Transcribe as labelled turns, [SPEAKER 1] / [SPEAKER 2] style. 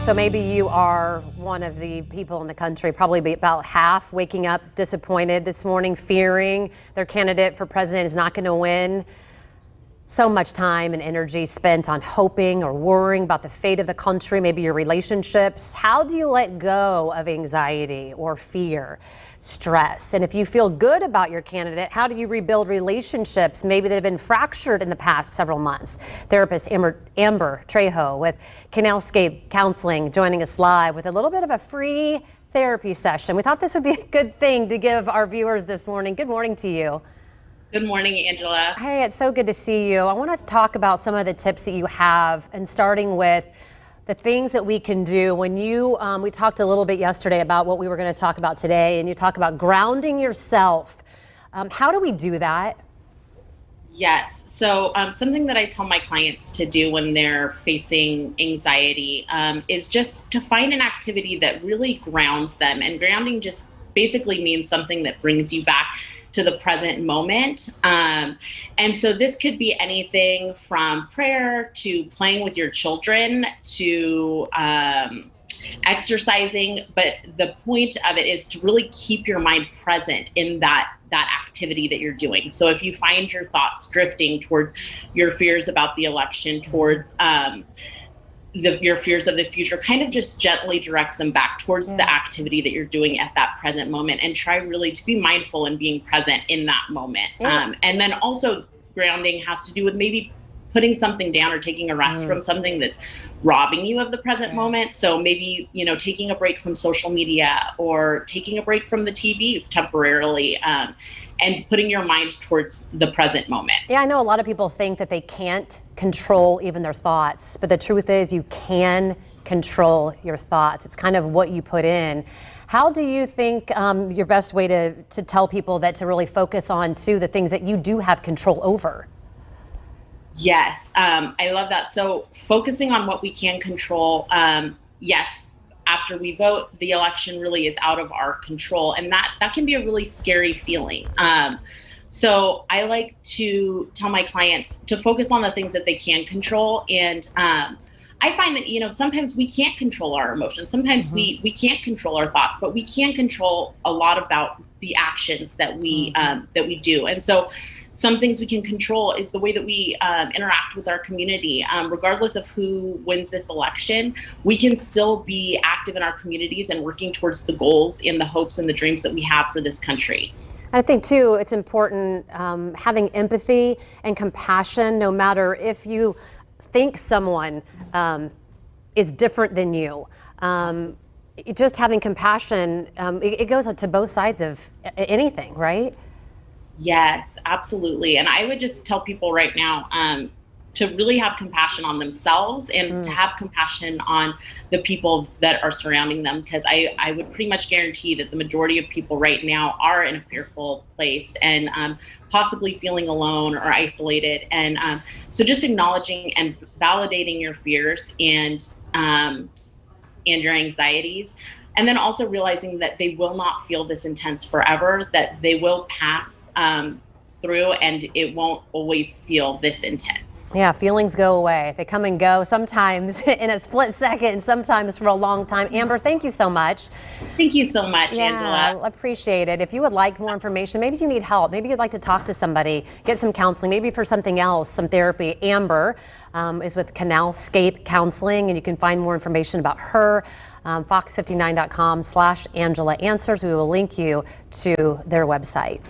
[SPEAKER 1] So maybe you are one of the people in the country, probably about half, waking up disappointed this morning, fearing their candidate for president is not going to win. So much time and energy spent on hoping or worrying about the fate of the country, maybe your relationships. How do you let go of anxiety or fear, stress? And if you feel good about your candidate, how do you rebuild relationships maybe that have been fractured in the past several months? Therapist Amber Trejo with Canalscape Counseling joining us live with a little bit of a free therapy session. We thought this would be a good thing to give our viewers this morning. Good morning to you.
[SPEAKER 2] Good morning, Angela.
[SPEAKER 1] Hey, it's so good to see you. I want to talk about some of the tips that you have, and starting with the things that we can do when we talked a little bit yesterday about what we were going to talk about today, and you talk about grounding yourself. How do we do that?
[SPEAKER 2] Yes. So something that I tell my clients to do when they're facing anxiety is just to find an activity that really grounds them. And grounding just basically means something that brings you back to the present moment. And so this could be anything from prayer to playing with your children to exercising. But the point of it is to really keep your mind present in that activity that you're doing. So if you find your thoughts drifting towards your fears about the election, towards your fears of the future, kind of just gently direct them back towards the activity that you're doing at that present moment, and try really to be mindful and being present in that moment. And then also grounding has to do with maybe putting something down or taking a rest from something that's robbing you of the present moment. So maybe, taking a break from social media or taking a break from the TV temporarily, and putting your mind towards the present moment.
[SPEAKER 1] Yeah, I know a lot of people think that they can't control even their thoughts, but the truth is you can control your thoughts. It's kind of what you put in. How do you think your best way to tell people that to really focus on the things that you do have control over?
[SPEAKER 2] Yes, I love that. So focusing on what we can control, yes, after we vote, the election really is out of our control, and that can be a really scary feeling. So I like to tell my clients to focus on the things that they can control. And I find that, sometimes we can't control our emotions. Sometimes we can't control our thoughts, but we can control a lot about the actions that we do. And so some things we can control is the way that we interact with our community. Regardless of who wins this election, we can still be active in our communities and working towards the goals and the hopes and the dreams that we have for this country.
[SPEAKER 1] I think, too, it's important having empathy and compassion, no matter if you think someone is different than you. Just having compassion, it goes to both sides of anything, right?
[SPEAKER 2] Yes, absolutely. And I would just tell people right now to really have compassion on themselves and to have compassion on the people that are surrounding them, because I would pretty much guarantee that the majority of people right now are in a fearful place and possibly feeling alone or isolated. And so just acknowledging and validating your fears and your anxieties. And then also realizing that they will not feel this intense forever, that they will pass through, and it won't always feel this intense.
[SPEAKER 1] Yeah, feelings go away. They come and go, sometimes in a split second, sometimes for a long time. Amber, thank you so much.
[SPEAKER 2] Thank you so much, Angela.
[SPEAKER 1] I appreciate it. If you would like more information, maybe you need help, maybe you'd like to talk to somebody, get some counseling, maybe for something else, some therapy. Amber is with Canalscape Counseling, and you can find more information about her. Fox59.com/Angela Answers. We will link you to their website.